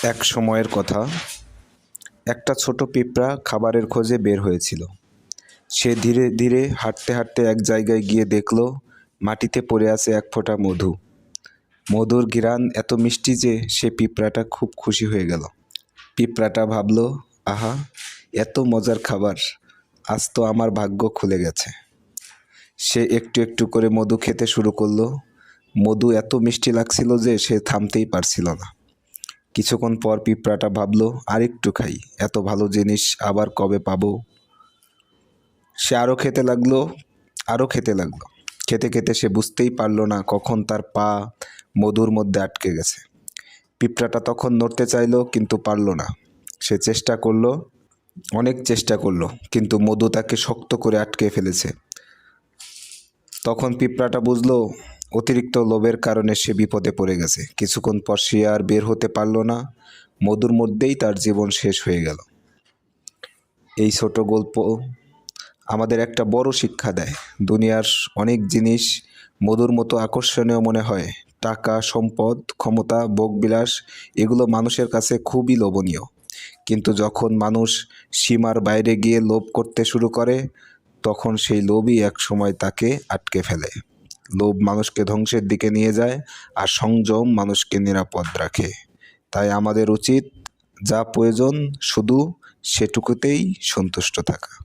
এক সময়ের কথা, একটা ছোট পিঁপড়া খাবারের খোঁজে বের হয়েছিল। সে ধীরে ধীরে হাঁটতে হাঁটতে এক জায়গায় গিয়ে দেখল মাটিতে পড়ে আছে এক ফোঁটা মধু। মধুর ঘ্রাণ এত মিষ্টি যে সে পিঁপড়াটা খুব খুশি হয়ে গেল। পিঁপড়াটা ভাবল, আহা, এত মজার খাবার, আজ তো আমার ভাগ্য খুলে গেছে। সে একটু একটু করে মধু খেতে শুরু করলো। মধু এত মিষ্টি লাগছিল যে সে থামতেই পারছিল না। কিছুক্ষণ পর পিঁপড়াটা ভাবলো, আরেকটু খাই, এত ভালো জিনিস আবার কবে পাবো। সে আরও খেতে লাগলো। খেতে খেতে সে বুঝতেই পারলো না কখন তার পা মধুর মধ্যে আটকে গেছে। পিঁপড়াটা তখন নড়তে চাইলো কিন্তু পারলো না। সে অনেক চেষ্টা করলো, কিন্তু মধু তাকে শক্ত করে আটকে ফেলেছে। তখন পিঁপড়াটা বুঝলো অতিরিক্ত লোভের কারণে সে বিপদে পড়ে গেছে। কিছুক্ষণ পর সে আর বের হতে পারল না। মধুর মধ্যেই তার জীবন শেষ হয়ে গেল। এই ছোট গল্প আমাদের একটা বড় শিক্ষা দেয়। দুনিয়ার অনেক জিনিস মধুর মতো আকর্ষণীয় মনে হয়। টাকা, সম্পদ, ক্ষমতা, ভোগবিলাস, এগুলো মানুষের কাছে খুবই লোভনীয়। কিন্তু যখন মানুষ সীমার বাইরে গিয়ে লোভ করতে শুরু করে, তখন সেই লোভই এক সময় তাকে আটকে ফেলে। লোভ মানুষকে ধ্বংসের দিকে নিয়ে যায়, আর সংযম মানুষকে নিরাপদ রাখে। তাই আমাদের উচিত যা প্রয়োজন শুধু সেটুকুতেই সন্তুষ্ট থাকা।